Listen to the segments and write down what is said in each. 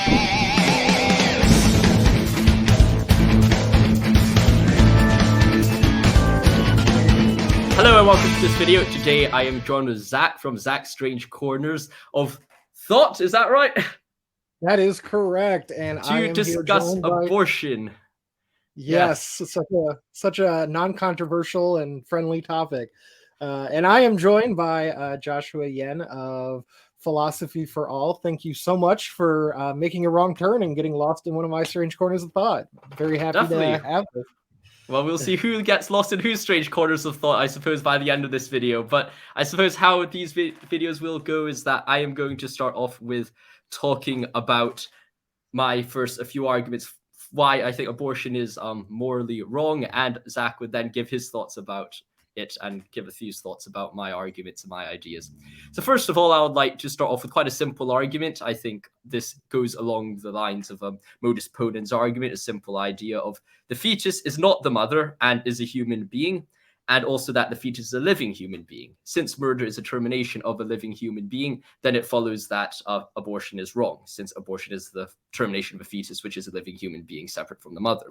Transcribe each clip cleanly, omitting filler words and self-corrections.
Hello and welcome to this video. Today I am joined with Zach from Zach's Strange Corners of Thought. Is that right? That is correct. And I To am discuss here joined abortion. by... Yes, such a non-controversial and friendly topic. And I am joined by Joshua Yen of Philosophy for All. Thank you so much for making a wrong turn and getting lost in one of my strange corners of thought. Very happy to have this. Well, we'll see who gets lost in whose strange corners of thought, I suppose, by the end of this video. But I suppose how these videos will go is that I am going to start off with talking about my first a few arguments why I think abortion is morally wrong, and Zach would then give his thoughts about it and give a few thoughts about my arguments and my ideas. So first of all, I would like to start off with quite a simple argument. I think this goes along the lines of modus ponens argument, a simple idea of the fetus is not the mother and is a human being, and also that the fetus is a living human being. Since murder is a termination of a living human being, then it follows that abortion is wrong, since abortion is the termination of a fetus, which is a living human being separate from the mother.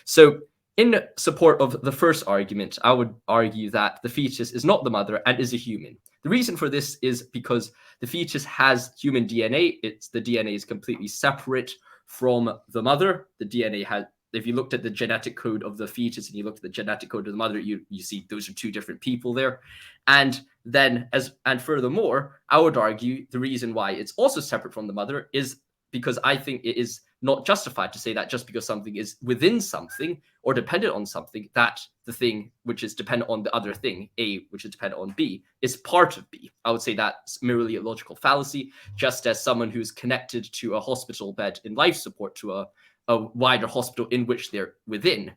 So in support of the first argument, I would argue that the fetus is not the mother and is a human. The reason for this is because the fetus has human DNA. The DNA is completely separate from the mother. The DNA has, if you looked at the genetic code of the fetus and you looked at the genetic code of the mother, you see those are two different people there. And then, furthermore, I would argue the reason why it's also separate from the mother is because I think it is not justified to say that just because something is within something or dependent on something, that the thing which is dependent on the other thing, A, which is dependent on B, is part of B. I would say that's merely a logical fallacy, just as someone who's connected to a hospital bed in life support to a wider hospital in which they're within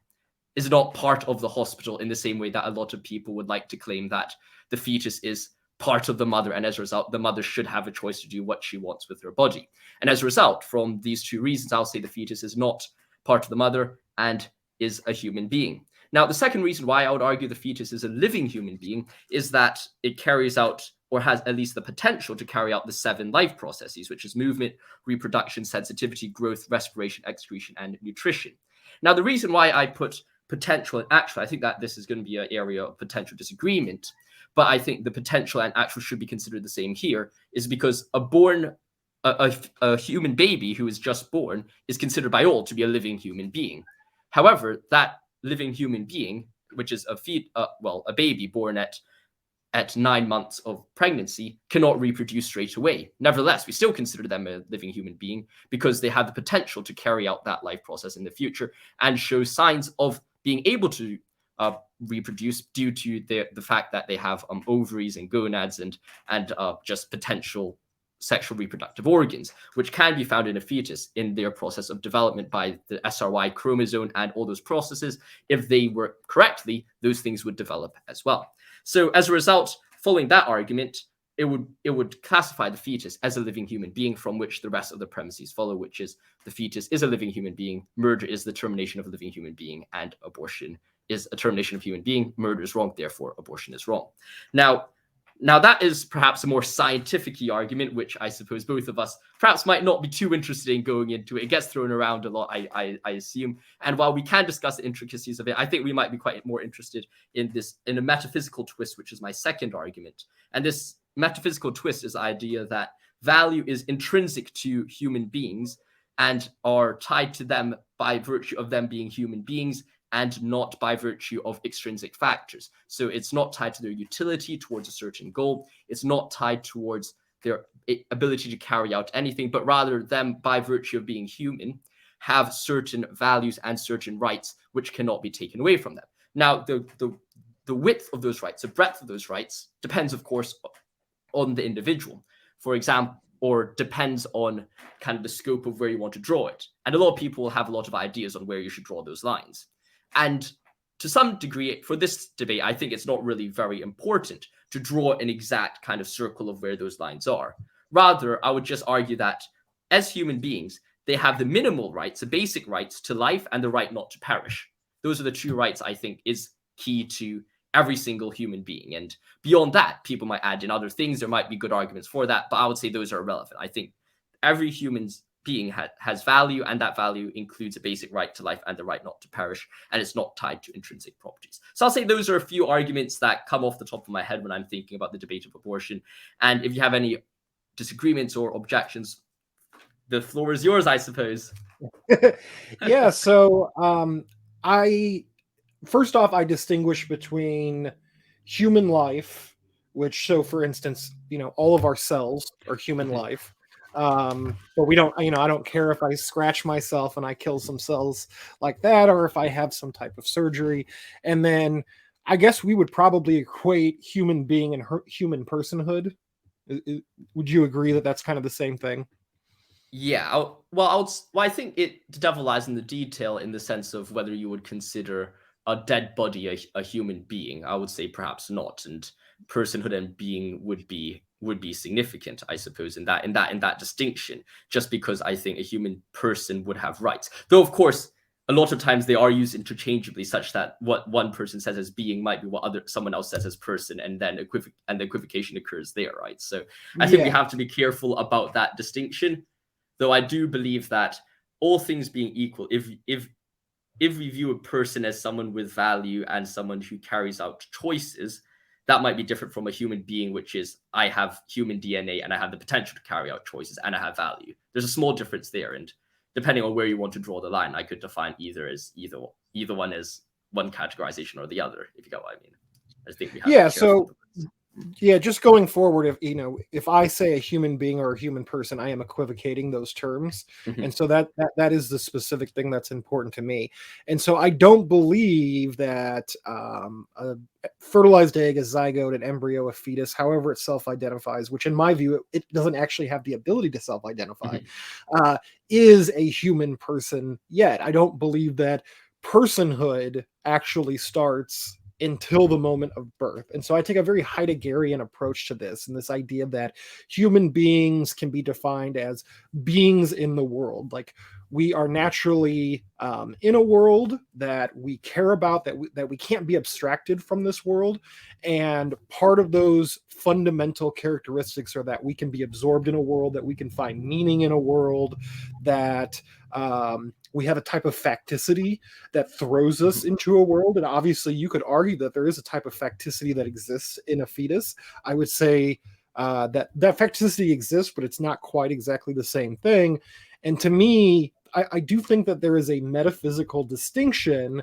is not part of the hospital in the same way that a lot of people would like to claim that the fetus is part of the mother, and as a result, the mother should have a choice to do what she wants with her body. And as a result, from these two reasons, I'll say the fetus is not part of the mother and is a human being. Now, the second reason why I would argue the fetus is a living human being is that it carries out, or has at least the potential to carry out, the 7 life processes, which is movement, reproduction, sensitivity, growth, respiration, excretion, and nutrition. Now, the reason why I put potential and actual, I think that this is going to be an area of potential disagreement, but I think the potential and actual should be considered the same here, is because a human baby who is just born is considered by all to be a living human being. However, that living human being, which is a baby born at 9 months of pregnancy, cannot reproduce straight away. Nevertheless, we still consider them a living human being because they have the potential to carry out that life process in the future and show signs of being able to reproduce due to the fact that they have ovaries and gonads and just potential sexual reproductive organs, which can be found in a fetus in their process of development by the SRY chromosome and all those processes. If they work correctly, those things would develop as well. So as a result, following that argument, it would classify the fetus as a living human being, from which the rest of the premises follow, which is the fetus is a living human being, murder is the termination of a living human being, and abortion is a termination of human being. Murder is wrong, therefore abortion is wrong. Now that is perhaps a more scientific argument, which I suppose both of us perhaps might not be too interested in going into. It gets thrown around a lot, I assume. And while we can discuss the intricacies of it, I think we might be quite more interested in a metaphysical twist, which is my second argument. And this metaphysical twist is the idea that value is intrinsic to human beings and are tied to them by virtue of them being human beings, and not by virtue of extrinsic factors. So it's not tied to their utility towards a certain goal. It's not tied towards their ability to carry out anything, but rather them, by virtue of being human, have certain values and certain rights which cannot be taken away from them. Now, the width of those rights, the breadth of those rights, depends, of course, on the individual. For example, or depends on kind of the scope of where you want to draw it. And a lot of people have a lot of ideas on where you should draw those lines. And to some degree, for this debate, I think it's not really very important to draw an exact kind of circle of where those lines are. Rather, I would just argue that as human beings, they have the minimal rights, the basic rights to life and the right not to perish. Those are the two rights I think is key to every single human being. And beyond that, people might add in other things. There might be good arguments for that, but I would say those are irrelevant. I think every human's being has value, and that value includes a basic right to life and the right not to perish, and it's not tied to intrinsic properties. So I'll say those are a few arguments that come off the top of my head when I'm thinking about the debate of abortion. And if you have any disagreements or objections, the floor is yours, I suppose. Yeah, so first off, I distinguish between human life, which, so for instance, all of our cells are human life. But we don't, I don't care if I scratch myself and I kill some cells like that, or if I have some type of surgery. And then I guess we would probably equate human being and human personhood. Would you agree that that's kind of the same thing? Yeah, I think the devil lies in the detail, in the sense of whether you would consider a dead body a human being. I would say perhaps not, and personhood and being would be significant, I suppose, in that distinction. Just because I think a human person would have rights, though of course a lot of times they are used interchangeably, such that what one person says as being might be what someone else says as person, and then the equivocation occurs there, right? So I think we have to be careful about that distinction. Though I do believe that, all things being equal, if we view a person as someone with value and someone who carries out choices, that might be different from a human being, which is, I have human DNA and I have the potential to carry out choices and I have value. There's a small difference there, and depending on where you want to draw the line, I could define either one as one categorization or the other, if you get what I mean. I think we have to be careful. Yeah, just going forward, if I say a human being or a human person, I am equivocating those terms. Mm-hmm. And so that is the specific thing that's important to me. And so I don't believe that a fertilized egg, a zygote, an embryo, a fetus, however it self-identifies, which in my view, it doesn't actually have the ability to self-identify, mm-hmm. Is a human person yet. I don't believe that personhood actually starts until the moment of birth. And so I take a very Heideggerian approach to this, and this idea that human beings can be defined as beings in the world. Like, we are naturally in a world that we care about, that we can't be abstracted from this world. And part of those fundamental characteristics are that we can be absorbed in a world, that we can find meaning in a world, that we have a type of facticity that throws us into a world. And obviously you could argue that there is a type of facticity that exists in a fetus. I would say that facticity exists, but it's not quite exactly the same thing. And to me, I do think that there is a metaphysical distinction,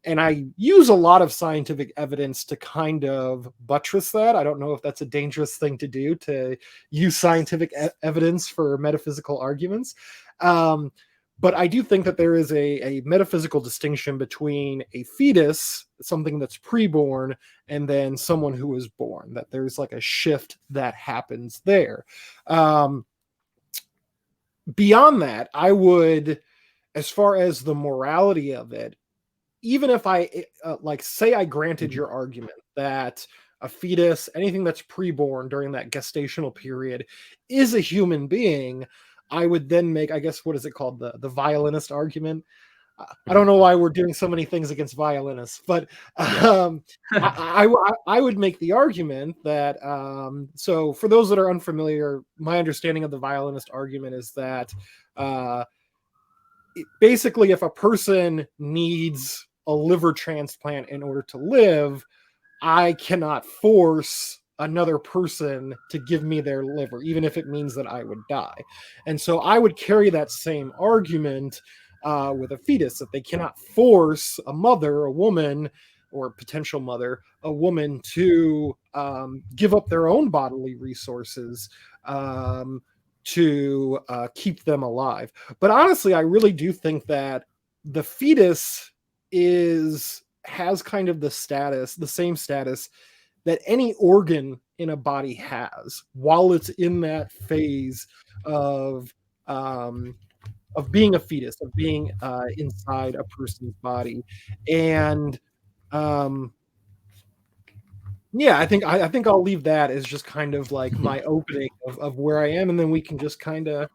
and I use a lot of scientific evidence to kind of buttress that. I don't know if that's a dangerous thing to do, to use scientific evidence for metaphysical arguments. But I do think that there is a metaphysical distinction between a fetus, something that's preborn, and then someone who is born, that there's like a shift that happens there. Beyond that, I would, as far as the morality of it, even if I say I granted your argument that a fetus, anything that's preborn during that gestational period, is a human being, I would then make, I guess, what is it called? The violinist argument. I don't know why we're doing so many things against violinists, but I would make the argument that, so for those that are unfamiliar, my understanding of the violinist argument is that basically if a person needs a liver transplant in order to live, I cannot force another person to give me their liver, even if it means that I would die. And so I would carry that same argument with a fetus, that they cannot force a mother, a woman, or potential mother, a woman, to give up their own bodily resources to keep them alive. But honestly, I really do think that the fetus has kind of the same status that any organ in a body has while it's in that phase of being a fetus, of being inside a person's body. And yeah, I think I'll leave that as just kind of like my opening of where I am, and then we can just kind of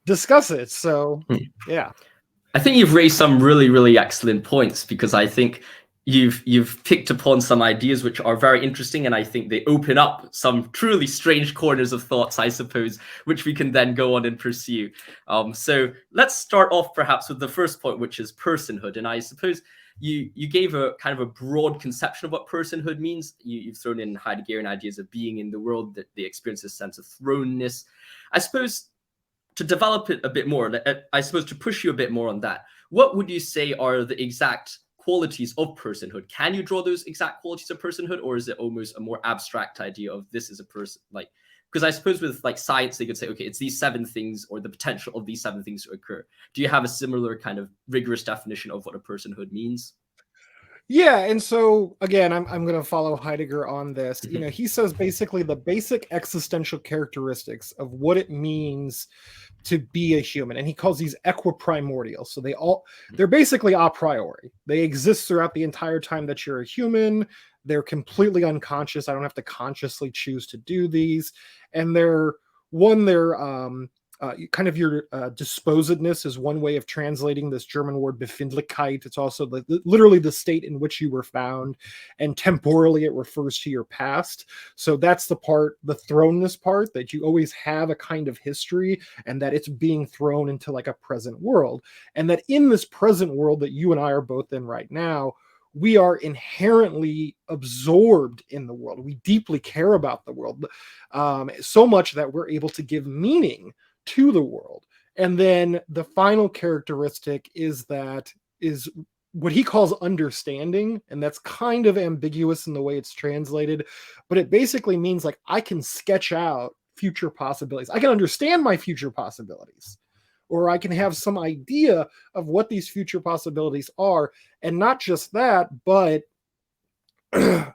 discuss it. So yeah. I think you've raised some really, really excellent points, because I think you've picked upon some ideas which are very interesting, and I think they open up some truly strange corners of thoughts, I suppose, which we can then go on and pursue. So let's start off perhaps with the first point, which is personhood. And I suppose you gave a kind of a broad conception of what personhood means. You've thrown in Heideggerian ideas of being in the world, that they experience a sense of thrownness. I suppose to develop it a bit more, I suppose to push you a bit more on that, what would you say are the exact qualities of personhood? Can you draw those exact qualities of personhood, or is it almost a more abstract idea of this is a person? Like, because I suppose with like science, they could say, okay, it's these 7 things, or the potential of these 7 things to occur. Do you have a similar kind of rigorous definition of what a personhood means? Yeah, and so again, I'm going to follow Heidegger on this. You know, he says basically the basic existential characteristics of what it means to be a human, and he calls these equiprimordial. So they're basically a priori. They exist throughout the entire time that you're a human. They're completely unconscious. I don't have to consciously choose to do these, and they're kind of your disposedness is one way of translating this German word Befindlichkeit. It's also literally the state in which you were found, and temporally it refers to your past. So that's the thrownness part, that you always have a kind of history, and that it's being thrown into like a present world. And that in this present world that you and I are both in right now, we are inherently absorbed in the world. We deeply care about the world, so much that we're able to give meaning to the world. And then the final characteristic is what he calls understanding, and that's kind of ambiguous in the way it's translated, but it basically means like I can sketch out future possibilities. I can understand my future possibilities, or I can have some idea of what these future possibilities are. And not just that, but I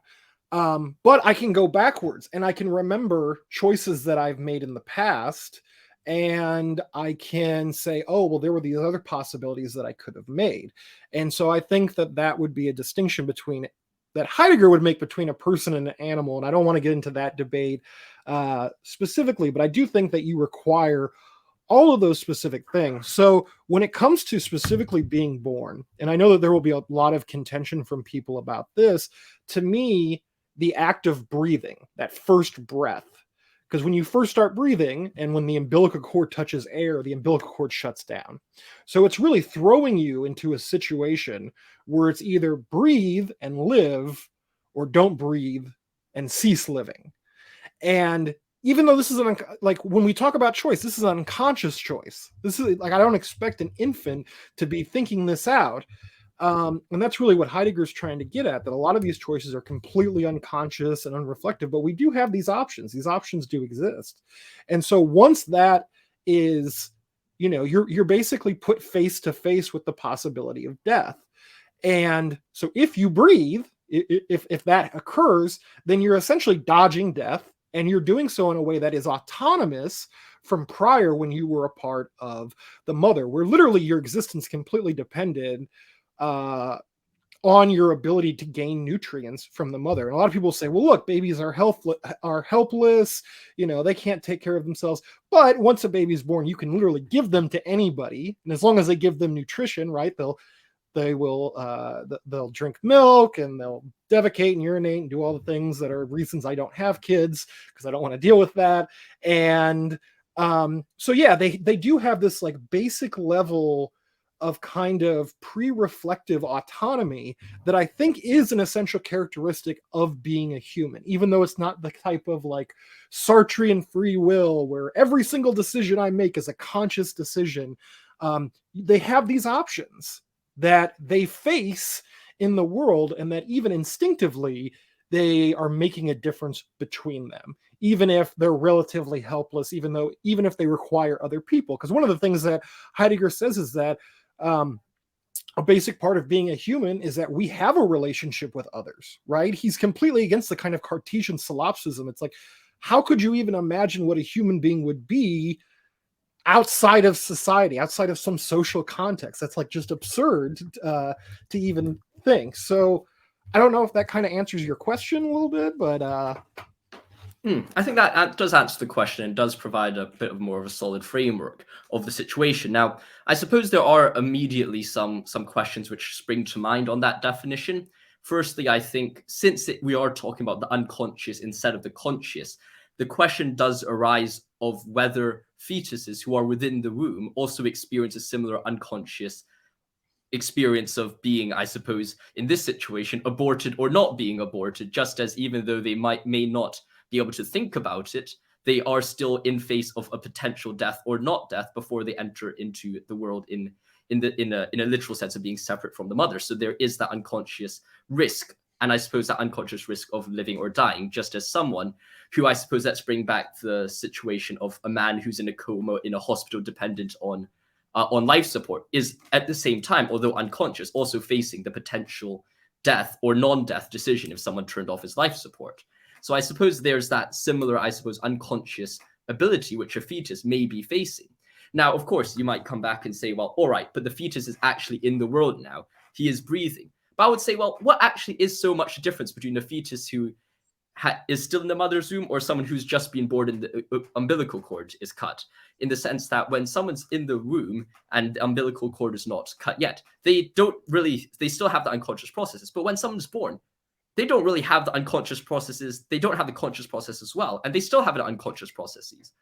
can go backwards and I can remember choices that I've made in the past, and I can say, oh, well, there were these other possibilities that I could have made. And so I think that would be a distinction that Heidegger would make between a person and an animal. And I don't want to get into that debate specifically, but I do think that you require all of those specific things. So when it comes to specifically being born, and I know that there will be a lot of contention from people about this, to me, the act of breathing, that first breath, because when you first start breathing and when the umbilical cord touches air, the umbilical cord shuts down. So it's really throwing you into a situation where it's either breathe and live, or don't breathe and cease living. And even though this is like when we talk about choice, this is an unconscious choice. This is like, I don't expect an infant to be thinking this out. And that's really what Heidegger's trying to get at, that a lot of these choices are completely unconscious and unreflective, but we do have these options. These options do exist. And so once that is, you're basically put face to face with the possibility of death. And so if you breathe, if that occurs, then you're essentially dodging death, and you're doing so in a way that is autonomous from prior, when you were a part of the mother, where literally your existence completely depended on your ability to gain nutrients from the mother. And a lot of people say, well, look, babies are helpless, they can't take care of themselves. But once a baby's born, you can literally give them to anybody, and as long as they give them nutrition, right, they'll drink milk, and they'll defecate and urinate and do all the things that are reasons I don't have kids, because I don't want to deal with that. And so yeah, they do have this like basic level of kind of pre-reflective autonomy that I think is an essential characteristic of being a human, even though it's not the type of like Sartrean free will where every single decision I make is a conscious decision. They have these options that they face in the world, and that even instinctively they are making a difference between them, even if they're relatively helpless, even if they require other people. Because one of the things that Heidegger says is that a basic part of being a human is that we have a relationship with others, right? He's completely against the kind of Cartesian solipsism. It's like, how could you even imagine what a human being would be outside of society, outside of some social context? That's like just absurd to even think. So I don't know if that kind of answers your question a little bit, but I think that does answer the question, and does provide a bit of more of a solid framework of the situation. Now, I suppose there are immediately some questions which spring to mind on that definition. Firstly, I think since we are talking about the unconscious instead of the conscious, the question does arise of whether fetuses who are within the womb also experience a similar unconscious experience of being, I suppose, in this situation, aborted or not being aborted, just as even though they may not be able to think about it, they are still in face of a potential death or not death before they enter into the world in a literal sense of being separate from the mother. So there is that unconscious risk, and I suppose that unconscious risk of living or dying, just as someone who, I suppose, let's bring back the situation of a man who's in a coma in a hospital dependent on life support, is at the same time, although unconscious, also facing the potential death or non-death decision if someone turned off his life support. So I suppose there's that similar, I suppose, unconscious ability which a fetus may be facing. Now, of course, you might come back and say, well, all right, but the fetus is actually in the world now. He is breathing. But I would say, well, what actually is so much difference between a fetus who is still in the mother's womb or someone who's just been born and the umbilical cord is cut? In the sense that when someone's in the womb and the umbilical cord is not cut yet, they still have the unconscious processes. But when someone's born, they don't really have the unconscious processes. They don't have the conscious process as well. And they still have the unconscious processes.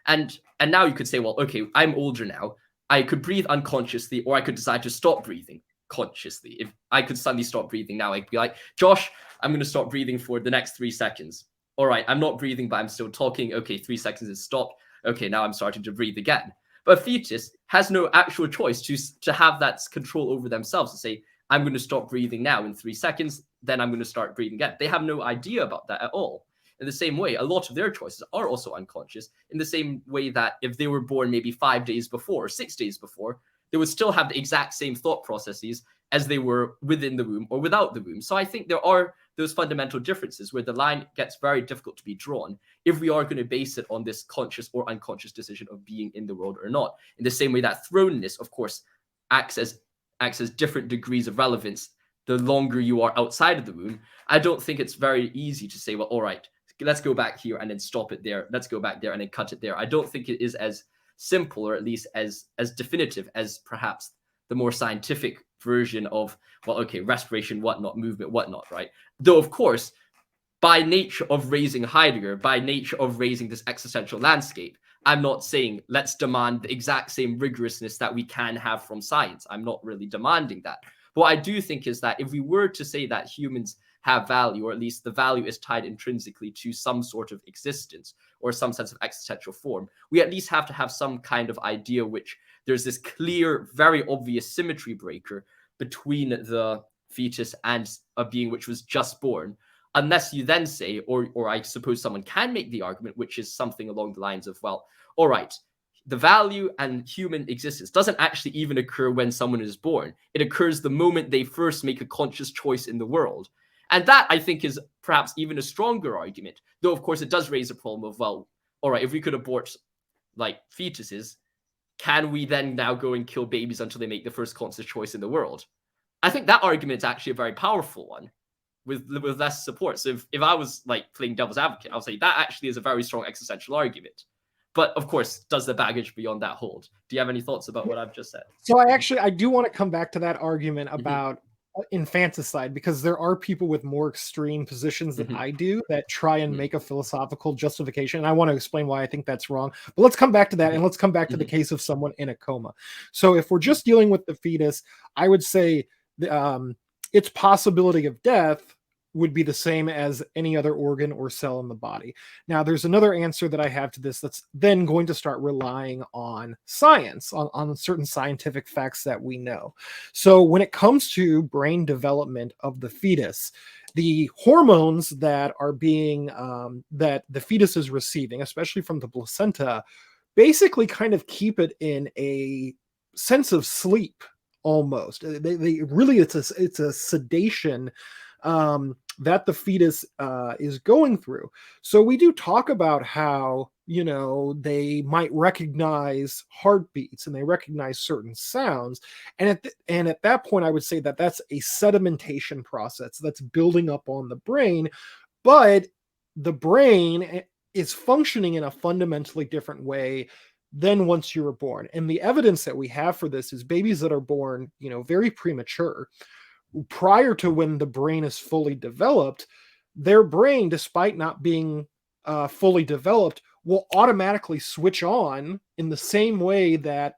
And now you could say, well, okay, I'm older now. I could breathe unconsciously, or I could decide to stop breathing consciously. If I could suddenly stop breathing now, I'd be like, Josh, I'm going to stop breathing for the next 3 seconds. All right, I'm not breathing, but I'm still talking. Okay, 3 seconds is stopped. Okay, now I'm starting to breathe again. But a fetus has no actual choice to have that control over themselves to say, I'm going to stop breathing now in 3 seconds, then I'm going to start breathing again. They have no idea about that at all. In the same way, a lot of their choices are also unconscious, in the same way that if they were born maybe 5 days before, 6 days before, they would still have the exact same thought processes as they were within the womb or without the womb. So I think there are those fundamental differences where the line gets very difficult to be drawn if we are going to base it on this conscious or unconscious decision of being in the world or not. In the same way that thrownness, of course, acts as different degrees of relevance the longer you are outside of the womb. I don't think it's very easy to say, well, all right, let's go back here and then stop it there. Let's go back there and then cut it there. I don't think it is as simple, or at least as definitive as perhaps the more scientific version of, well, okay, respiration, whatnot, movement, whatnot, right? Though, of course, by nature of raising Heidegger, by nature of raising this existential landscape, I'm not saying let's demand the exact same rigorousness that we can have from science. I'm not really demanding that. But what I do think is that if we were to say that humans have value, or at least the value is tied intrinsically to some sort of existence or some sense of existential form, we at least have to have some kind of idea which there's this clear, very obvious symmetry breaker between the fetus and a being which was just born, unless you then say, or I suppose someone can make the argument, which is something along the lines of, well, all right, the value and human existence doesn't actually even occur when someone is born. It occurs the moment they first make a conscious choice in the world. And that, I think, is perhaps even a stronger argument, though, of course, it does raise a problem of, well, all right, if we could abort, like, fetuses, can we then now go and kill babies until they make the first conscious choice in the world? I think that argument is actually a very powerful one with less support. So if I was, like, playing devil's advocate, I would say that actually is a very strong existential argument. But, of course, does the baggage beyond that hold? Do you have any thoughts about what I've just said? So I do want to come back to that argument about infanticide, because there are people with more extreme positions than I do that try and make a philosophical justification. And I want to explain why I think that's wrong. But let's come back to that, and let's come back to the case of someone in a coma. So if we're just dealing with the fetus, I would say its possibility of death would be the same as any other organ or cell in the body. Now, there's another answer that I have to this that's then going to start relying on science, on certain scientific facts that we know. So when it comes to brain development of the fetus, the hormones that are being, that the fetus is receiving, especially from the placenta, basically kind of keep it in a sense of sleep almost. They really, it's a sedation that the fetus is going through. So we do talk about how, you know, they might recognize heartbeats and they recognize certain sounds. And at that point, I would say that that's a sedimentation process that's building up on the brain. But the brain is functioning in a fundamentally different way than once you were born. And the evidence that we have for this is babies that are born, you know, very premature prior to when the brain is fully developed, their brain, despite not being fully developed, will automatically switch on in the same way that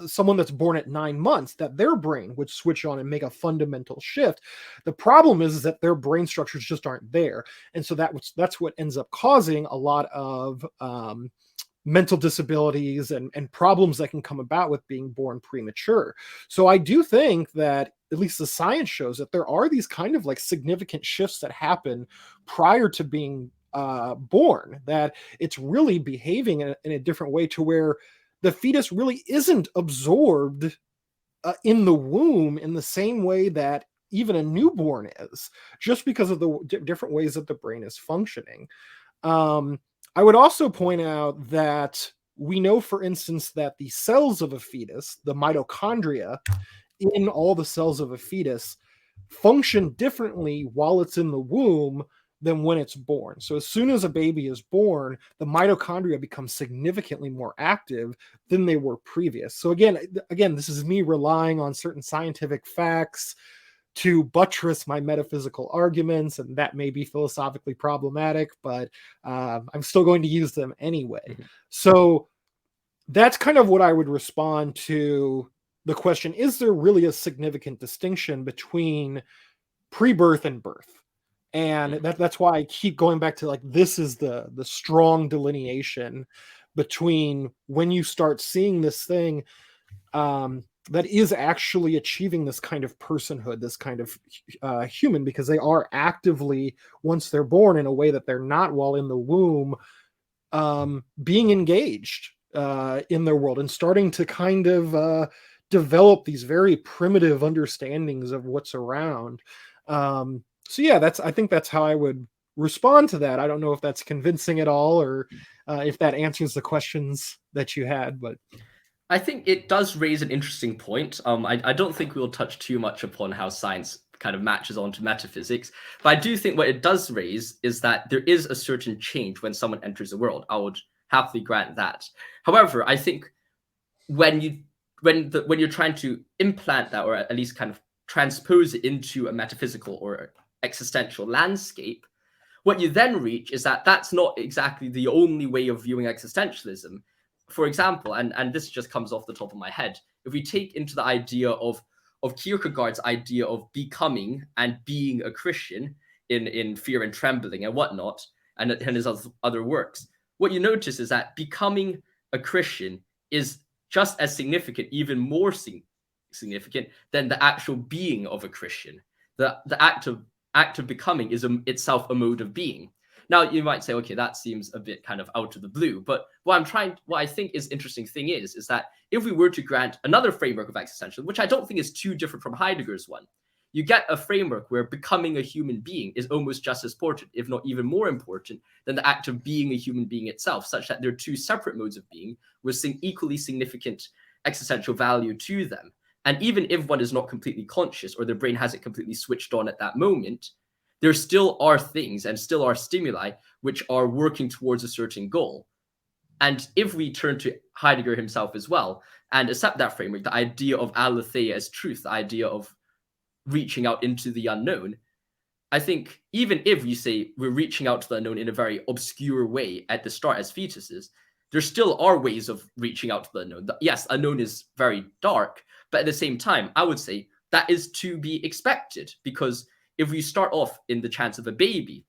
someone that's born at 9 months, that their brain would switch on and make a fundamental shift. The problem is that their brain structures just aren't there, and so that's what ends up causing a lot of mental disabilities and problems that can come about with being born premature. So I do think that at least the science shows that there are these kind of like significant shifts that happen prior to being born, that it's really behaving in a different way, to where the fetus really isn't absorbed in the womb in the same way that even a newborn is, just because of the different ways that the brain is functioning. I would also point out that we know, for instance, that the cells of a fetus, the mitochondria in all the cells of a fetus, function differently while it's in the womb than when it's born. So as soon as a baby is born, the mitochondria become significantly more active than they were previous. So again, this is me relying on certain scientific facts to buttress my metaphysical arguments, and that may be philosophically problematic, but I'm still going to use them anyway. Mm-hmm. So that's kind of what I would respond to the question: is there really a significant distinction between pre-birth and birth? And that's why I keep going back to, like, this is the strong delineation between when you start seeing this thing that is actually achieving this kind of personhood, this kind of human, because they are actively, once they're born, in a way that they're not while in the womb, being engaged in their world and starting to kind of develop these very primitive understandings of what's around. So yeah, I think that's how I would respond to that. I don't know if that's convincing at all, or if that answers the questions that you had, but I think it does raise an interesting point. I don't think we'll touch too much upon how science kind of matches onto metaphysics, but I do think what it does raise is that there is a certain change when someone enters the world. I would happily grant that. However, I think when you're trying to implant that, or at least kind of transpose it into a metaphysical or existential landscape, what you then reach is that that's not exactly the only way of viewing existentialism. For example, and this just comes off the top of my head, if we take into the idea of Kierkegaard's idea of becoming and being a Christian in Fear and Trembling and whatnot, and his other works, what you notice is that becoming a Christian is just as significant, even more significant than the actual being of a Christian. The act of becoming is itself a mode of being. Now, you might say, okay, that seems a bit kind of out of the blue. But what I think is interesting thing is that if we were to grant another framework of existentialism, which I don't think is too different from Heidegger's one, you get a framework where becoming a human being is almost just as important, if not even more important, than the act of being a human being itself, such that they're two separate modes of being with equally significant existential value to them. And even if one is not completely conscious, or their brain hasn't completely switched on at that moment, there still are things and still are stimuli which are working towards a certain goal. And if we turn to Heidegger himself as well and accept that framework, the idea of aletheia as truth, the idea of reaching out into the unknown, I think even if you say we're reaching out to the unknown in a very obscure way at the start as fetuses, there still are ways of reaching out to the unknown. Yes, unknown is very dark, but at the same time, I would say that is to be expected, because if we start off in the chance of a baby,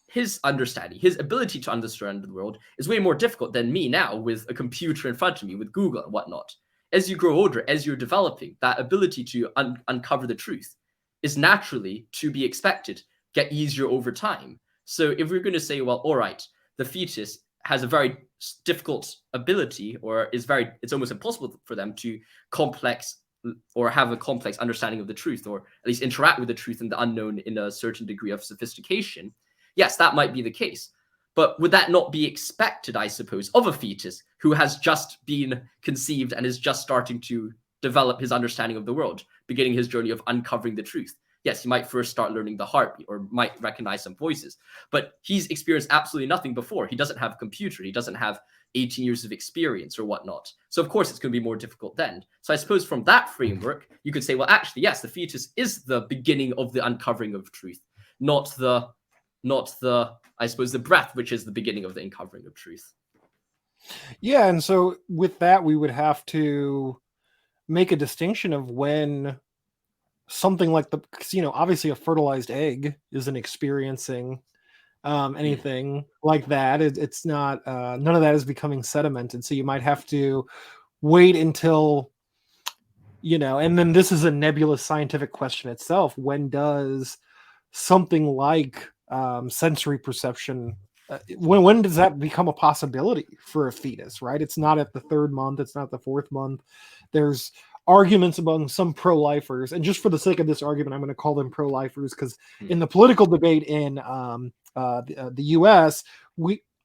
his understanding, his ability to understand the world is way more difficult than me now with a computer in front of me, with Google and whatnot. As you grow older, as you're developing, that ability to uncover the truth is naturally to be expected, get easier over time. So if we're going to say, well, all right, the fetus has a very difficult ability, or it's almost impossible for them to have a complex understanding of the truth, or at least interact with the truth and the unknown in a certain degree of sophistication. Yes, that might be the case. But would that not be expected, I suppose, of a fetus who has just been conceived and is just starting to develop his understanding of the world, beginning his journey of uncovering the truth? Yes, he might first start learning the heartbeat, or might recognize some voices, but he's experienced absolutely nothing before. He doesn't have a computer. He doesn't have 18 years of experience or whatnot. So of course it's going to be more difficult then. So I suppose from that framework, you could say, well, actually, yes, the fetus is the beginning of the uncovering of truth, not the, I suppose, the breath, which is the beginning of the uncovering of truth. Yeah, and so with that, we would have to make a distinction of when something like because, obviously a fertilized egg isn't experiencing anything like that. It's not, none of that is becoming sedimented. So you might have to wait until, and then this is a nebulous scientific question itself. When does something like sensory perception, when does that become a possibility for a fetus, right? It's not at the 3rd month, it's not the 4th month. There's arguments among some pro-lifers, and just for the sake of this argument, I'm going to call them pro-lifers, because in the political debate in the US,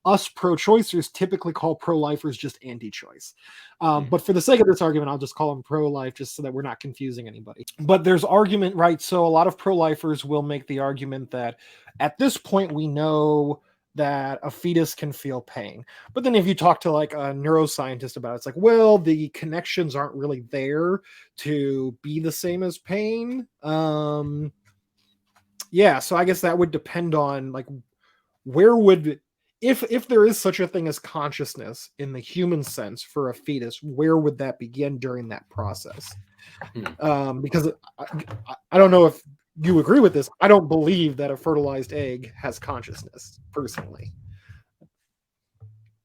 us pro-choicers typically call pro-lifers just anti-choice. But for the sake of this argument, I'll just call them pro-life, just so that we're not confusing anybody. But there's argument, right? So a lot of pro-lifers will make the argument that at this point we know that a fetus can feel pain. But then if you talk to like a neuroscientist about it, it's like, well, the connections aren't really there to be the same as pain. Yeah, so I guess that would depend on like where would, if there is such a thing as consciousness in the human sense for a fetus, where would that begin during that process? Because I don't know if you agree with this. I don't believe that a fertilized egg has consciousness, personally.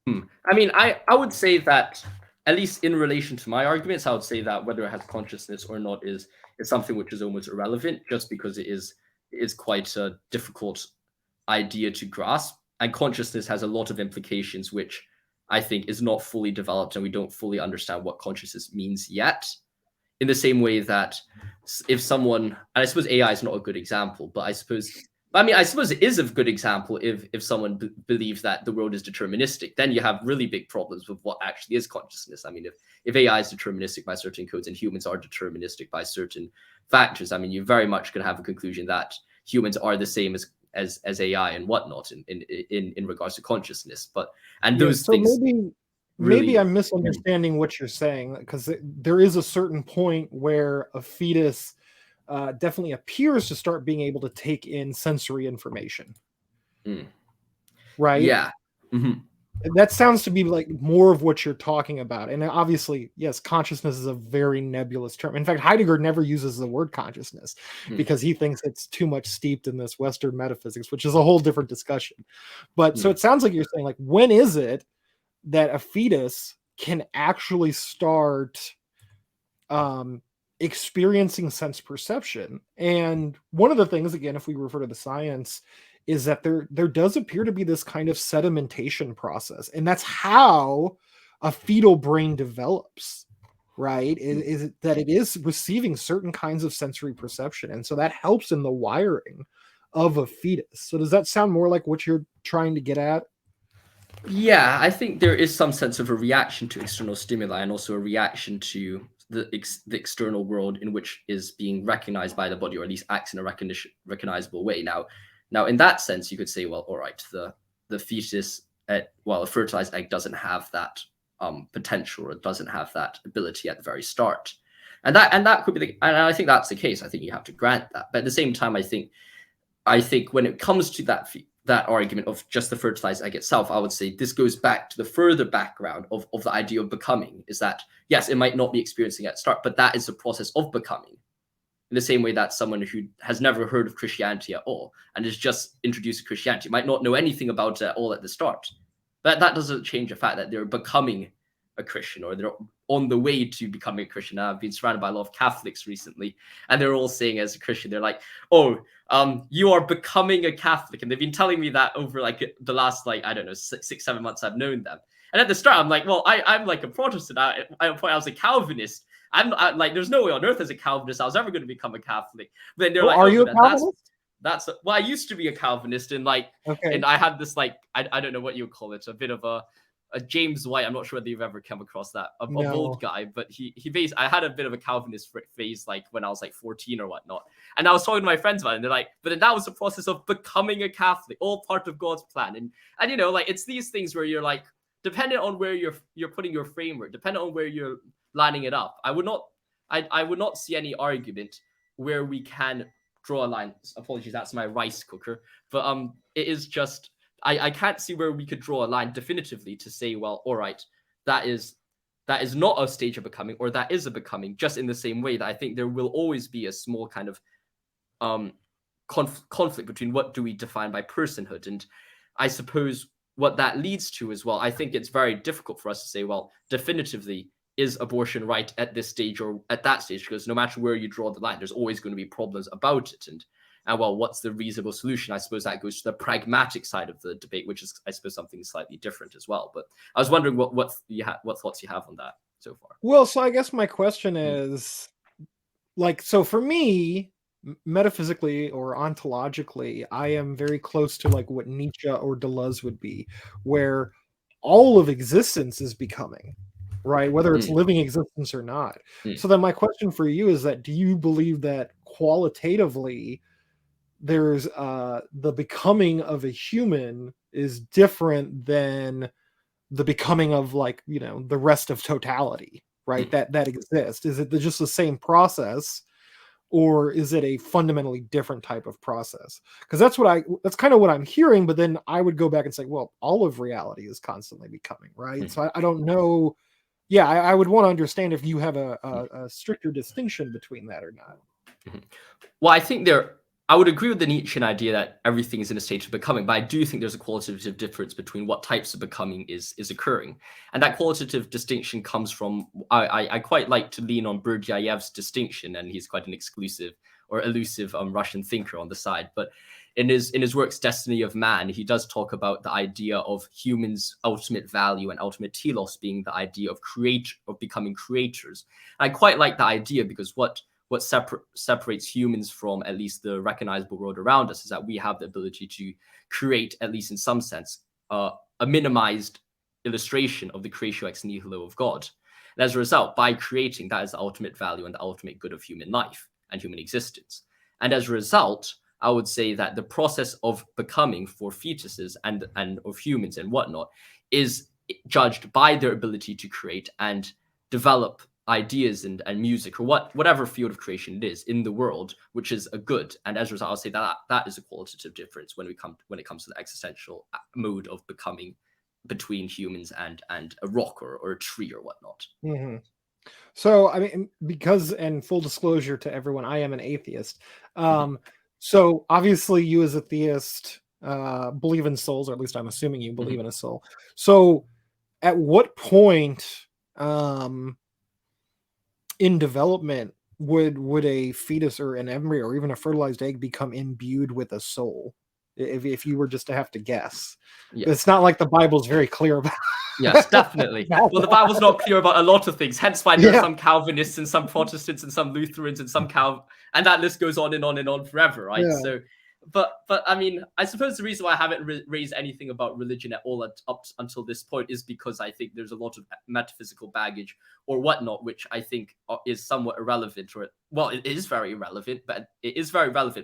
I mean, I would say that, at least in relation to my arguments, I would say that whether it has consciousness or not is something which is almost irrelevant, just because it is quite a difficult idea to grasp. And consciousness has a lot of implications, which I think is not fully developed, and we don't fully understand what consciousness means yet. In the same way that if someone, and I suppose AI is not a good example, but I suppose it is a good example if someone believes that the world is deterministic, then you have really big problems with what actually is consciousness. I mean, if AI is deterministic by certain codes and humans are deterministic by certain factors, I mean, you're very much going to have a conclusion that humans are the same as AI and whatnot in regards to consciousness. Those things. Maybe I'm misunderstanding what you're saying, because there is a certain point where a fetus definitely appears to start being able to take in sensory information. Right? Yeah. That sounds to be like more of what you're talking about. And obviously, yes, consciousness is a very nebulous term. In fact, Heidegger never uses the word consciousness because he thinks it's too much steeped in this Western metaphysics, which is a whole different discussion. But so it sounds like you're saying, like, when is it that a fetus can actually start experiencing sense perception? And one of the things, again, if we refer to the science, is that there does appear to be this kind of sedimentation process, and that's how a fetal brain develops, right? Is that it is receiving certain kinds of sensory perception, and so that helps in the wiring of a fetus. So does that sound more like what you're trying to get at? Yeah, I think there is some sense of a reaction to external stimuli, and also a reaction to the external world in which is being recognized by the body, or at least acts in a recognizable way. Now, in that sense, you could say, well, all right, the fetus, a fertilized egg doesn't have that potential, or it doesn't have that ability at the very start, and that could be and I think that's the case. I think you have to grant that, but at the same time, I think when it comes to that argument of just the fertilized egg itself, I would say this goes back to the further background of the idea of becoming, is that, yes, it might not be experiencing at start, but that is the process of becoming. In the same way that someone who has never heard of Christianity at all and is just introduced to Christianity might not know anything about it at all at the start. But that doesn't change the fact that they're becoming a Christian, or they're on the way to becoming a Christian. I've been surrounded by a lot of Catholics recently, and they're all saying, as a Christian, they're like, oh, you are becoming a Catholic. And they've been telling me that over like the last, like, I don't know, 6-7 months I've known them. And at the start, I'm like, well, I'm like a Protestant. At a point, I was a Calvinist. I'm like, there's no way on earth as a Calvinist I was ever going to become a Catholic. But then they're like, are you a Calvinist? Well, I used to be a Calvinist, and like, and I had this, like, I don't know what you call it, a bit of a James White. I'm not sure whether you've ever come across that, a bold guy, but I had a bit of a Calvinist phase, like when I was like 14 or whatnot. And I was talking to my friends about it, and they're like, but then that was the process of becoming a Catholic, all part of God's plan. And like, it's these things where you're like, depending on where you're putting your framework, depending on where you're lining it up, I would not see any argument where we can draw a line. Apologies, that's my rice cooker. But it is just I can't see where we could draw a line definitively to say, well, all right, that is not a stage of becoming, or that is a becoming, just in the same way that I think there will always be a small kind of conflict between what do we define by personhood. And I suppose what that leads to as well, I think it's very difficult for us to say, well, definitively, is abortion right at this stage or at that stage? Because no matter where you draw the line, there's always going to be problems about it. And well, what's the reasonable solution? I suppose that goes to the pragmatic side of the debate, which is, I suppose, something slightly different as well. But I was wondering what thoughts you have on that so far. Well, so I guess my question is, like, so for me, metaphysically or ontologically, I am very close to like what Nietzsche or Deleuze would be, where all of existence is becoming, right? Whether it's living existence or not. So then my question for you is that, do you believe that qualitatively there's the becoming of a human is different than the becoming of, like, you know, the rest of totality, right? That exists? Is it just the same process, or is it a fundamentally different type of process? Because that's kind of what I'm hearing. But then I would go back and say, well, all of reality is constantly becoming, right? So I don't know. Yeah, I would want to understand if you have a stricter distinction between that or not. Well, I think I would agree with the Nietzschean idea that everything is in a state of becoming, but I do think there's a qualitative difference between what types of becoming is occurring. And that qualitative distinction comes from, I quite like to lean on Berdyaev's distinction, and he's quite an exclusive or elusive Russian thinker on the side. But in his works, Destiny of Man, he does talk about the idea of humans' ultimate value and ultimate telos being the idea of becoming creators. And I quite like the idea, because what separates humans from at least the recognizable world around us is that we have the ability to create, at least in some sense, a minimized illustration of the creatio ex nihilo of God. And as a result, by creating, that is the ultimate value and the ultimate good of human life and human existence. And as a result, I would say that the process of becoming for fetuses and of humans and whatnot is judged by their ability to create and develop ideas and music, or whatever field of creation it is in the world, which is a good. And as a result, I'll say that is a qualitative difference when it comes to the existential mode of becoming between humans and a rock or a tree or whatnot. So, I mean, because, and full disclosure to everyone, I am an atheist. So obviously you as a theist believe in souls, or at least I'm assuming you believe in a soul. So at what point in development would a fetus or an embryo or even a fertilized egg become imbued with a soul, if you were just to have to guess? It's not like the Bible's very clear about. Yes, definitely. Well, the Bible's not clear about a lot of things, hence why there are some Calvinists and some Protestants and some Lutherans and some and that list goes on and on and on forever, right? So but I mean, I suppose the reason why I haven't raised anything about religion at all up until this point is because I think there's a lot of metaphysical baggage or whatnot, which I think is somewhat irrelevant, or, well, it is very relevant, but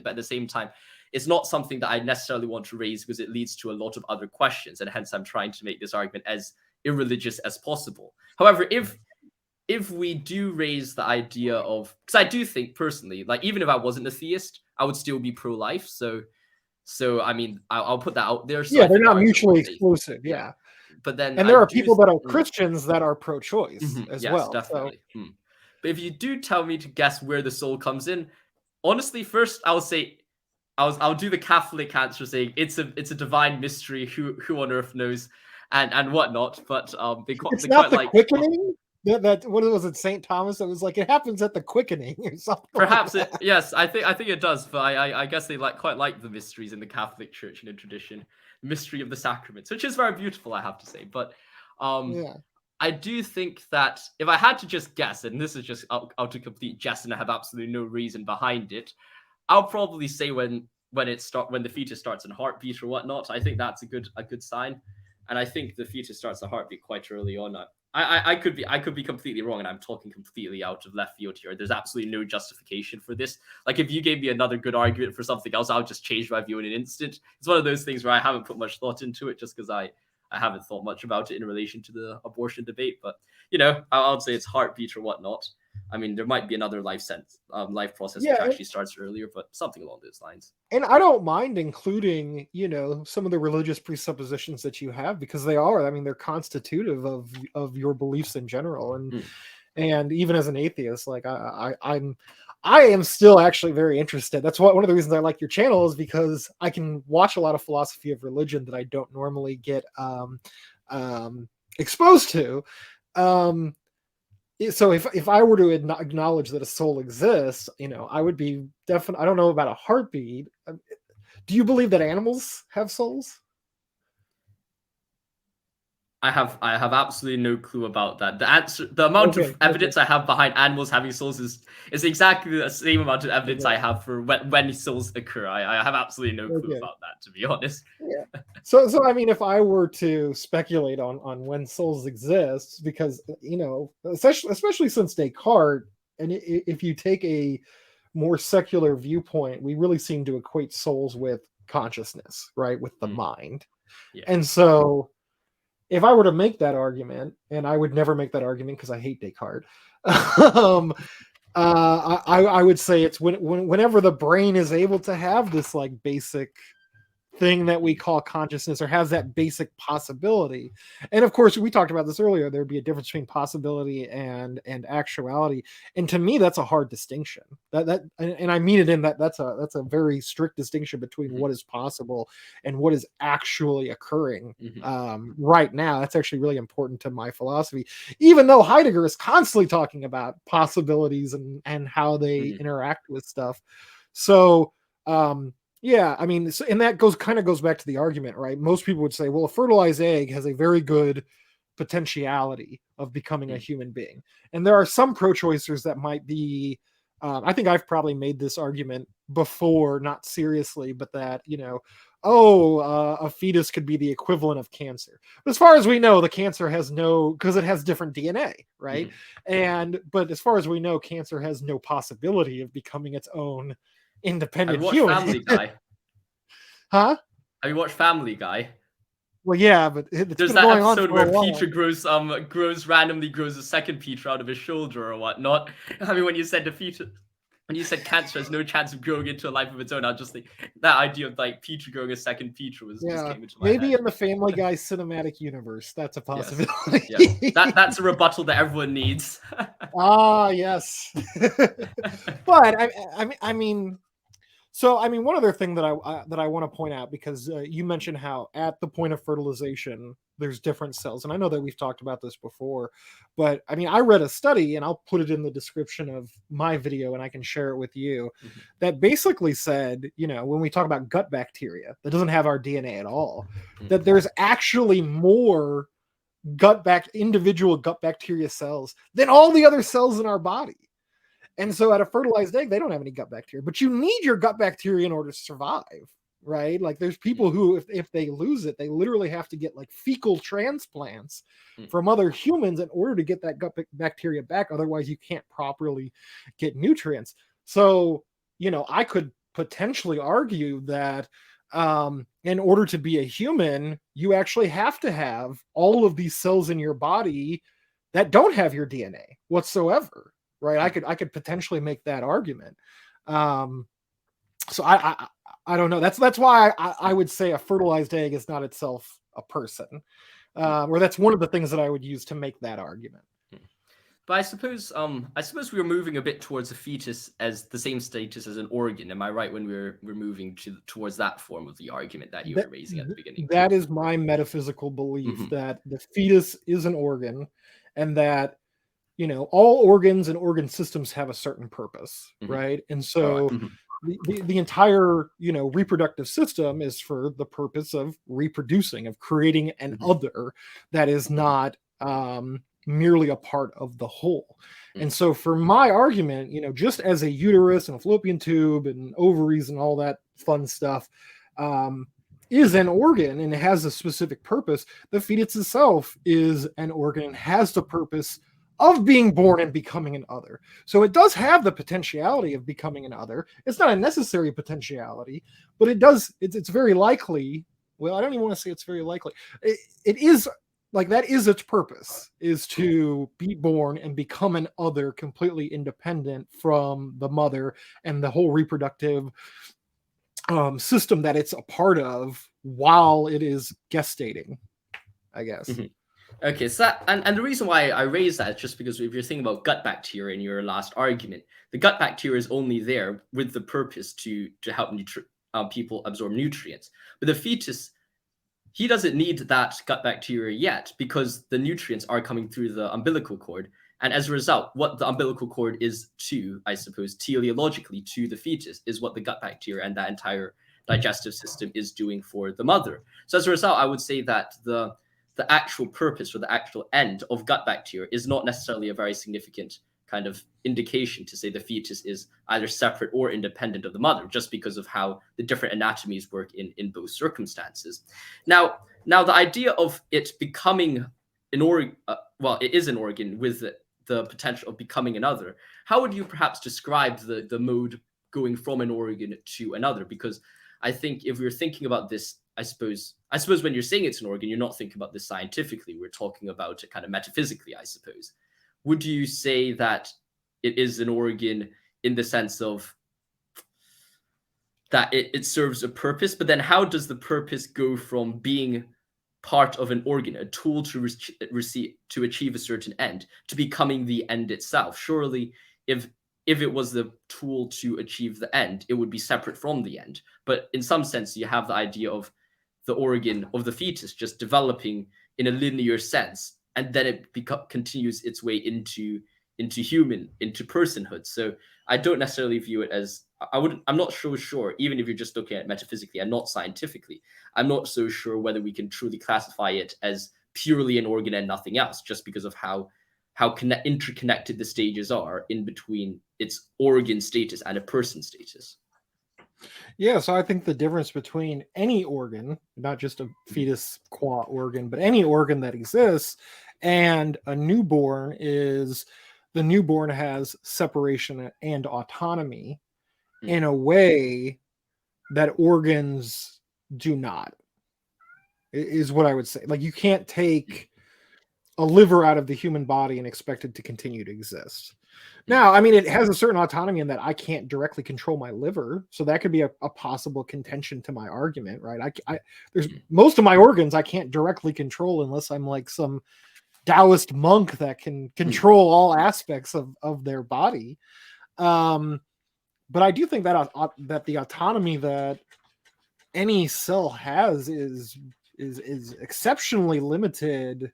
at the same time, it's not something that I necessarily want to raise because it leads to a lot of other questions, and hence I'm trying to make this argument as irreligious as possible. However, if we do raise the idea of, because I do think personally, like, even if I wasn't a theist, I would still be pro-life. So I mean, I'll put that out there. So they're not mutually exclusive. But then, and there are people that are Christians that are pro-choice as well. Definitely. So. But if you do tell me to guess where the soul comes in, honestly, first I'll say, I'll do the Catholic answer, saying it's a divine mystery. Who on earth knows, and whatnot. But it's not the quickening. That what was it, St. Thomas? It was like it happens at the quickening or something. Perhaps yes, I think it does. But I guess they quite like the mysteries in the Catholic Church and in tradition, mystery of the sacraments, which is very beautiful, I have to say. But I do think that if I had to just guess, and this is just out of complete jest, and I have absolutely no reason behind it, I'll probably say when the fetus starts in heartbeat or whatnot. I think that's a good sign, and I think the fetus starts the heartbeat quite early on. I could be completely wrong, and I'm talking completely out of left field here. There's absolutely no justification for this. Like, if you gave me another good argument for something else, I'll just change my view in an instant. It's one of those things where I haven't put much thought into it, just because I I haven't thought much about it in relation to the abortion debate, but you know, I would say it's heartbeat or whatnot. I mean, there might be another life process which actually starts earlier, but something along those lines. And I don't mind including, you know, some of the religious presuppositions that you have, because they are, I mean, they're constitutive of your beliefs in general. And even as an atheist, like I am still actually very interested. That's one of the reasons I like your channel, is because I can watch a lot of philosophy of religion that I don't normally get exposed to. So if I were to acknowledge that a soul exists, you know, I would be definitely, I don't know about a heartbeat. Do you believe that animals have souls? I have absolutely no clue about that. The amount of evidence I have behind animals having souls is exactly the same amount of evidence I have for when souls occur. I have absolutely no clue about that, to be honest. Yeah. So I mean, if I were to speculate on when souls exist, because, you know, especially since Descartes, and if you take a more secular viewpoint, we really seem to equate souls with consciousness, right? With the mind. Yeah. And so if I were to make that argument, and I would never make that argument because I hate Descartes, I would say it's whenever the brain is able to have this like basic thing that we call consciousness, or has that basic possibility. And of course, we talked about this earlier, there'd be a difference between possibility and actuality. And to me, that's a hard distinction. And I mean it in that's a very strict distinction between what is possible and what is actually occurring right now. That's actually really important to my philosophy, even though Heidegger is constantly talking about possibilities and how they interact with stuff. So yeah, I mean, and that goes back to the argument, right? Most people would say, well, a fertilized egg has a very good potentiality of becoming a human being. And there are some pro-choicers that might be, I think I've probably made this argument before, not seriously, but that, you know, a fetus could be the equivalent of cancer. But as far as we know, the cancer has because it has different DNA, right? But as far as we know, cancer has no possibility of becoming its own independent human. Family Guy. Huh? Have you watched Family Guy? Well, yeah, but there's that episode where Peter randomly grows a second Peter out of his shoulder or whatnot. I mean, when you said cancer has no chance of growing into a life of its own, I just think that idea of like Peter growing a second Peter just came into my head. Maybe in the Family Guy cinematic universe, that's a possibility. Yes. That's a rebuttal that everyone needs. Yes. But I mean. So, I mean, one other thing that I want to point out, because you mentioned how at the point of fertilization, there's different cells. And I know that we've talked about this before, but I mean, I read a study, and I'll put it in the description of my video and I can share it with you, that basically said, you know, when we talk about gut bacteria, that doesn't have our DNA at all, that there's actually more individual gut bacteria cells than all the other cells in our body. And so at a fertilized egg, they don't have any gut bacteria, but you need your gut bacteria in order to survive, right? Like there's people who, if they lose it, they literally have to get like fecal transplants from other humans in order to get that gut bacteria back. Otherwise, you can't properly get nutrients. So, you know, I could potentially argue that in order to be a human, you actually have to have all of these cells in your body that don't have your DNA whatsoever. Right, I could potentially make that argument. So I don't know. That's why I would say a fertilized egg is not itself a person, or that's one of the things that I would use to make that argument. But I suppose we were moving a bit towards a fetus as the same status as an organ. Am I right when we're moving towards that form of the argument that you were raising at the beginning? That is my metaphysical belief, that the fetus is an organ, and that, you know, all organs and organ systems have a certain purpose, right? And so the entire, you know, reproductive system is for the purpose of reproducing, of creating an other that is not merely a part of the whole. And so for my argument, you know, just as a uterus and a fallopian tube and ovaries and all that fun stuff is an organ and it has a specific purpose, the fetus itself is an organ and has the purpose of being born and becoming an other. So it does have the potentiality of becoming an other. It's not a necessary potentiality, but it does. It's very likely well, I don't even want to say it's very likely. It is like that is its purpose, is to be born and become an other completely independent from the mother and the whole reproductive system that it's a part of while it is gestating, I guess. Mm-hmm. Okay, so that, and the reason why I raise that is just because if you're thinking about gut bacteria in your last argument, the gut bacteria is only there with the purpose to help people absorb nutrients. But the fetus, he doesn't need that gut bacteria yet because the nutrients are coming through the umbilical cord. And as a result, what the umbilical cord is to, I suppose, teleologically to the fetus is what the gut bacteria and that entire digestive system is doing for the mother. So as a result, I would say that the actual purpose or the actual end of gut bacteria is not necessarily a very significant kind of indication to say the fetus is either separate or independent of the mother, just because of how the different anatomies work in both circumstances. Now the idea of it becoming an organ, well, it is an organ with the potential of becoming another. How would you perhaps describe the mode going from an organ to another? Because I think if we're thinking about this, I suppose when you're saying it's an organ, you're not thinking about this scientifically. We're talking about it kind of metaphysically, I suppose. Would you say that it is an organ in the sense of that it serves a purpose? But then how does the purpose go from being part of an organ, a tool to achieve a certain end, to becoming the end itself? Surely, if it was the tool to achieve the end, it would be separate from the end. But in some sense, you have the idea of the organ of the fetus just developing in a linear sense, and then it continues its way into personhood. So I don't necessarily view it as, I'm not so sure, even if you're just looking at it metaphysically and not scientifically, I'm not so sure whether we can truly classify it as purely an organ and nothing else, just because of how interconnected the stages are in between its organ status and a person status. Yeah, so I think the difference between any organ, not just a fetus qua organ, but any organ that exists, and a newborn is the newborn has separation and autonomy in a way that organs do not, is what I would say. Like, you can't take a liver out of the human body and expect it to continue to exist. Now, I mean, it has a certain autonomy in that I can't directly control my liver, so that could be a possible contention to my argument, right? There's most of my organs I can't directly control unless I'm like some Taoist monk that can control all aspects of their body. But I do think that that the autonomy that any cell has is exceptionally limited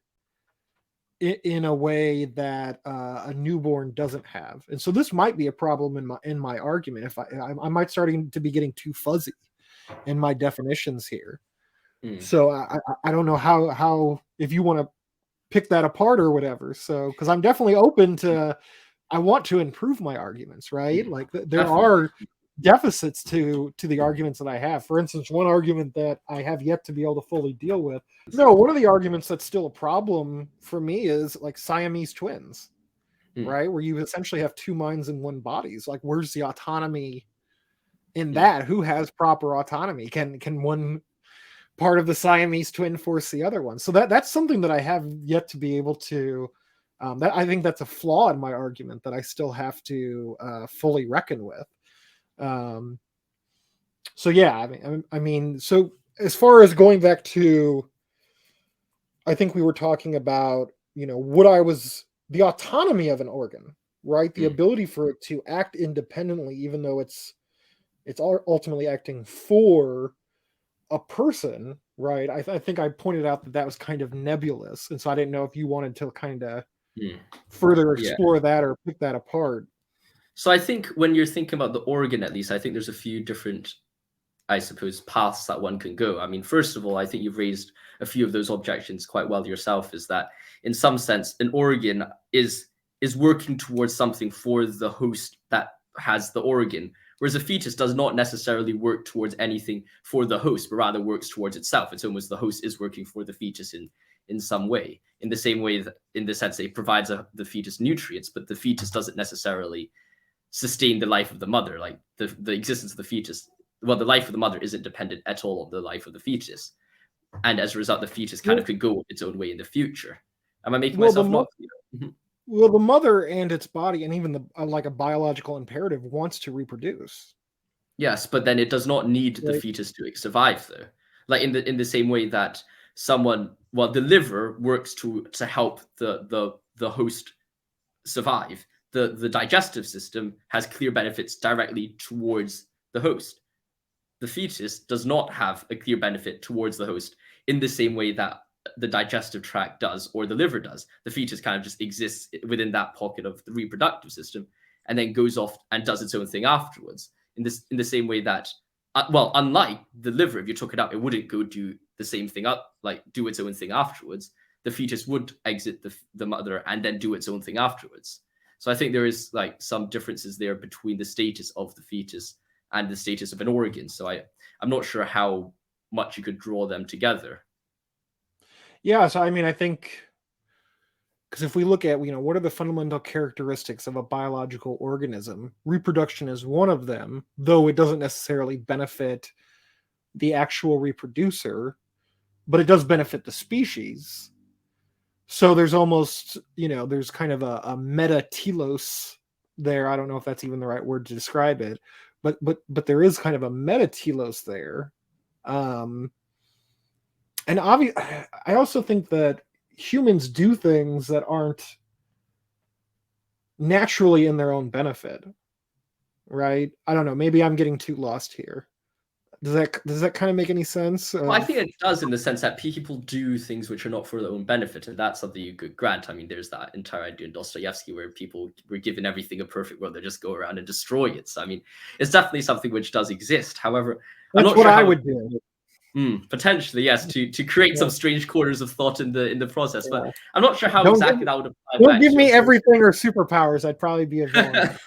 in a way that a newborn doesn't have. And so this might be a problem in my argument. If I might starting to be getting too fuzzy in my definitions here. So I don't know how if you want to pick that apart or whatever. So because I'm definitely open to, I want to improve my arguments, right? Like there are deficits to the arguments that I have. For instance, one argument that I have yet to be able to fully deal with. No, one of the arguments that's still a problem for me is like Siamese twins, right? Where you essentially have two minds in one body. So like, where's the autonomy in that? Who has proper autonomy? Can one part of the Siamese twin force the other one? So that's something that I have yet to be able to. That I think that's a flaw in my argument that I still have to fully reckon with. So yeah, I mean, so as far as going back to, I think we were talking about, the autonomy of an organ, right? The ability for it to act independently, even though it's ultimately acting for a person, right? I think I pointed out that was kind of nebulous, and so I didn't know if you wanted to kind of further explore that or pick that apart. So I think when you're thinking about the organ, at least, I think there's a few different, I suppose, paths that one can go. I mean, first of all, I think you've raised a few of those objections quite well yourself, is that in some sense, an organ is working towards something for the host that has the organ, whereas a fetus does not necessarily work towards anything for the host, but rather works towards itself. It's almost the host is working for the fetus in some way, in the same way that, in the sense that it provides the fetus nutrients, but the fetus doesn't necessarily sustain the life of the mother. Like the existence of the fetus, well, the life of the mother isn't dependent at all on the life of the fetus. and as a result, the fetus kind of could go its own way in the future. Am I making Well, myself not clear? Mhm. well, the mother and its body, and even the like a biological imperative, wants to reproduce. Yes, but then it does not need the Right. fetus to survive, though. Like in the same way that the liver works to help the host survive. The digestive system has clear benefits directly towards the host. The fetus does not have a clear benefit towards the host in the same way that the digestive tract does or the liver does. The fetus kind of just exists within that pocket of the reproductive system and then goes off and does its own thing afterwards. In the same way that, unlike the liver, if you took it out, it wouldn't go do the same thing up, like do its own thing afterwards. The fetus would exit the mother and then do its own thing afterwards. So I think there is like some differences there between the status of the fetus and the status of an organ. So I'm not sure how much you could draw them together. Yeah, so I mean, I think because if we look at, what are the fundamental characteristics of a biological organism, reproduction is one of them, though it doesn't necessarily benefit the actual reproducer, but it does benefit the species. So there's almost, there's kind of a meta telos there. I don't know if that's even the right word to describe it, but there is kind of a meta telos there. And I also think that humans do things that aren't naturally in their own benefit, right? I don't know. Maybe I'm getting too lost here. Does that kind of make any sense? Well, I think it does in the sense that people do things which are not for their own benefit, and that's something you could grant. I mean, there's that entire idea in Dostoevsky where people were given everything a perfect world, they just go around and destroy it. So, I mean, it's definitely something which does exist. However, that's I'm not what sure I how, would do. Potentially, yes, to create some strange corners of thought in the process, but I'm not sure how Don't exactly that would apply. Don't give me everything or superpowers. I'd probably be a villain.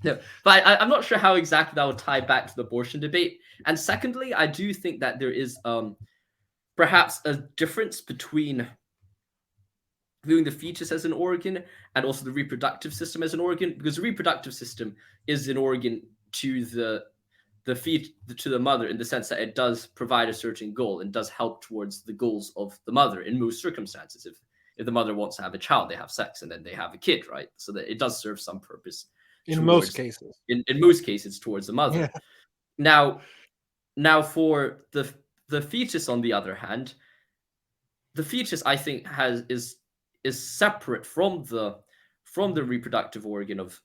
No, but I'm not sure how exactly that would tie back to the abortion debate. And secondly, I do think that there is perhaps a difference between viewing the fetus as an organ and also the reproductive system as an organ, because the reproductive system is an organ to the mother in the sense that it does provide a certain goal and does help towards the goals of the mother in most circumstances. If the mother wants to have a child, they have sex and then they have a kid, right? So that it does serve some purpose. In most cases. In most cases towards the mother. Yeah. Now for the fetus, on the other hand, the fetus, I think, is separate from the reproductive organ of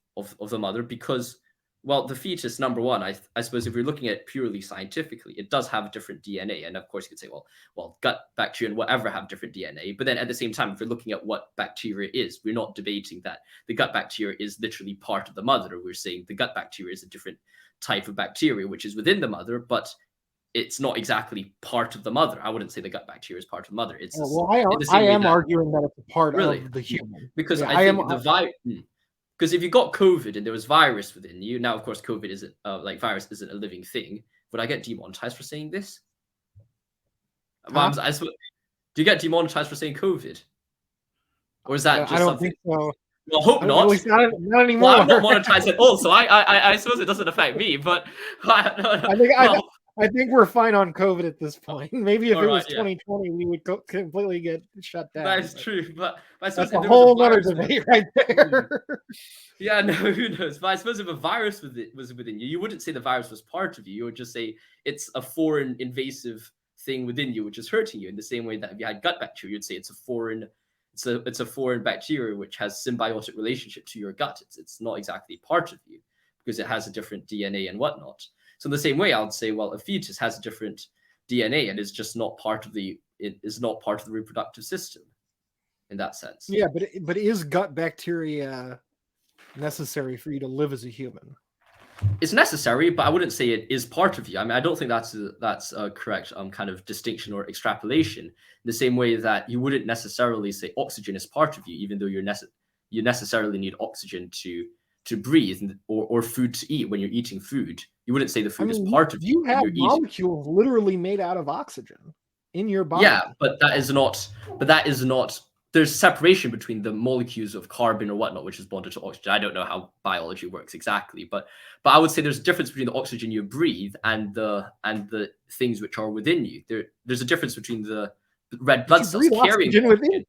the mother because, well, the fetus, number one, I suppose if you're looking at it purely scientifically, it does have different DNA. And of course you could say, well, gut bacteria and whatever have different DNA. But then at the same time, if you're looking at what bacteria is, we're not debating that the gut bacteria is literally part of the mother. We're saying the gut bacteria is a different type of bacteria, which is within the mother, but it's not exactly part of the mother. I wouldn't say the gut bacteria is part of the mother. It's I am arguing that it's a part of the human. Because I think the virus. Because if you got COVID and there was virus within you, now of course COVID isn't virus isn't a living thing. Would I get demonetized for saying this? Do you get demonetized for saying COVID, or is that just I don't something? think so. Well, hope not. At least not anymore. Well, I'm not monetized at all, so I suppose it doesn't affect me. But I think we're fine on COVID at this point. Maybe if it was 2020, we would completely get shut down. That is true, but I suppose that's a whole other debate right there. Yeah, no, who knows? But I suppose if a virus was within you, you wouldn't say the virus was part of you. You would just say it's a foreign invasive thing within you, which is hurting you. In the same way that if you had gut bacteria, you'd say it's a foreign bacteria which has symbiotic relationship to your gut. It's not exactly part of you because it has a different DNA and whatnot. So in the same way, I would say, well, a fetus has a different DNA and is just not part of the reproductive system in that sense. Yeah, but is gut bacteria necessary for you to live as a human? It's necessary, but I wouldn't say it is part of you. I mean, I don't think that's a correct kind of distinction or extrapolation. In the same way that you wouldn't necessarily say oxygen is part of you, even though you necessarily need oxygen to breathe or food to eat when you're eating food. You wouldn't say the food is part of you. You have molecules literally made out of oxygen in your body. Yeah, but that is not there's separation between the molecules of carbon or whatnot, which is bonded to oxygen. I don't know how biology works exactly, but I would say there's a difference between the oxygen you breathe and the things which are within you. There's a difference between the red blood cells carrying oxygen within.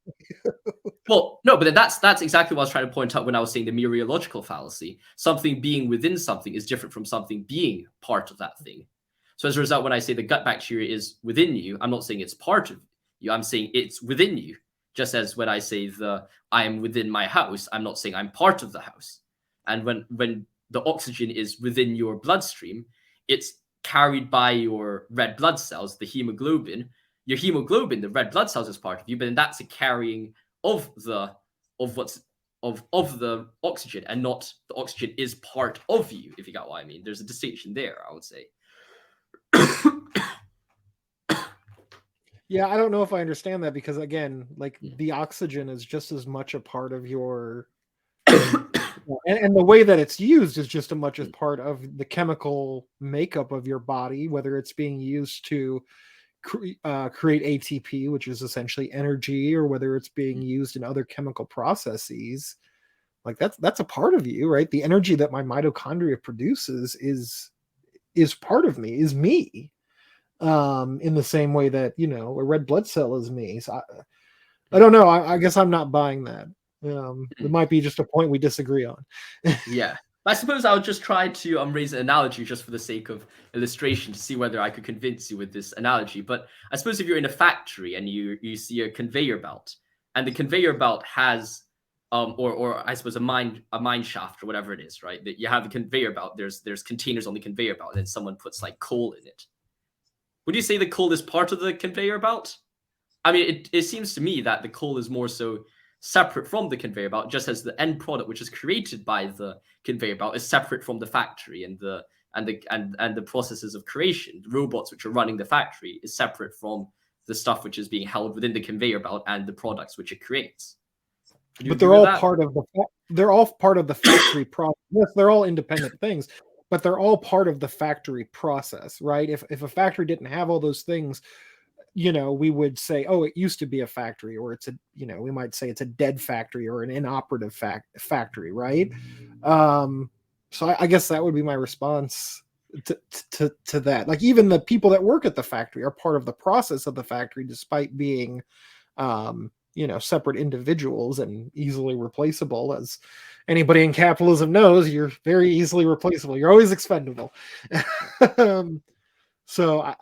Well, no, but then that's exactly what I was trying to point out when I was saying the mereological fallacy. Something being within something is different from something being part of that thing. So as a result, when I say the gut bacteria is within you, I'm not saying it's part of you. I'm saying it's within you. Just as when I say I am within my house, I'm not saying I'm part of the house. And when the oxygen is within your bloodstream, it's carried by your red blood cells, the hemoglobin. Your hemoglobin, the red blood cells, is part of you, but then that's a carrying of the oxygen, and not the oxygen is part of you, if you got what I mean. There's a distinction there, I would say. Yeah, I don't know if I understand that, because again, like the oxygen is just as much a part of your and the way that it's used is just as much as part of the chemical makeup of your body, whether it's being used to create ATP, which is essentially energy, or whether it's being used in other chemical processes. Like that's a part of you, right? The energy that my mitochondria produces is part of me, is me. In the same way that, you know, a red blood cell is me. So I don't know. I guess I'm not buying that. It might be just a point we disagree on. Yeah. I suppose I would just try to raise an analogy just for the sake of illustration to see whether I could convince you with this analogy. But I suppose if you're in a factory and you see a conveyor belt, and the conveyor belt has or I suppose a mine shaft or whatever it is, right? That you have a conveyor belt, there's containers on the conveyor belt, and then someone puts like coal in it. Would you say the coal is part of the conveyor belt? I mean, it seems to me that the coal is more so separate from the conveyor belt, just as the end product, which is created by the conveyor belt, is separate from the factory and the processes of creation. The robots which are running the factory is separate from the stuff which is being held within the conveyor belt and the products which it creates. But they're all part of the factory process. Yes, they're all independent things, but they're all part of the factory process, right? If a factory didn't have all those things, you know, we would say, oh, it used to be a factory, or it's we might say it's a dead factory or an inoperative factory, right? So I guess that would be my response to that. Like, even the people that work at the factory are part of the process of the factory, despite being, separate individuals and easily replaceable. As anybody in capitalism knows, you're very easily replaceable. You're always expendable. So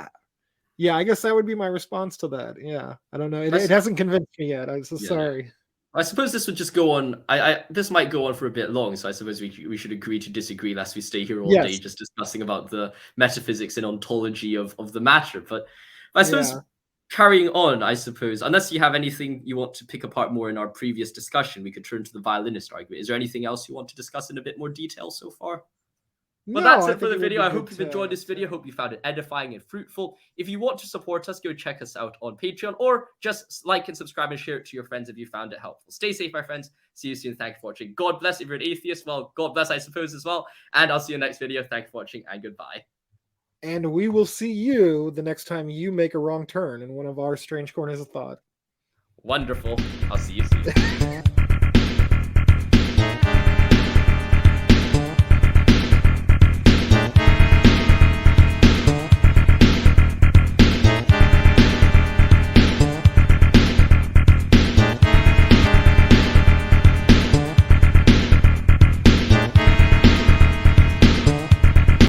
I guess that would be my response to that. Yeah, I don't know. It hasn't convinced me yet. I'm so sorry. I suppose this would just go on. This might go on for a bit long, so I suppose we should agree to disagree, lest we stay here all day just discussing about the metaphysics and ontology of the matter. But I suppose carrying on, I suppose, unless you have anything you want to pick apart more in our previous discussion, we could turn to the violinist argument. Is there anything else you want to discuss in a bit more detail so far? Well, that's it for the video. I hope you've enjoyed this video. Hope you found it edifying and fruitful. If you want to support us, go check us out on Patreon, or just like and subscribe and share it to your friends if you found it helpful. Stay safe, my friends. See you soon. Thank you for watching. God bless. If you're an atheist, well, God bless, I suppose, as well. And I'll see you in the next video. Thank you for watching, and goodbye. And we will see you the next time you make a wrong turn in one of our strange corners of thought. Wonderful. I'll see you soon.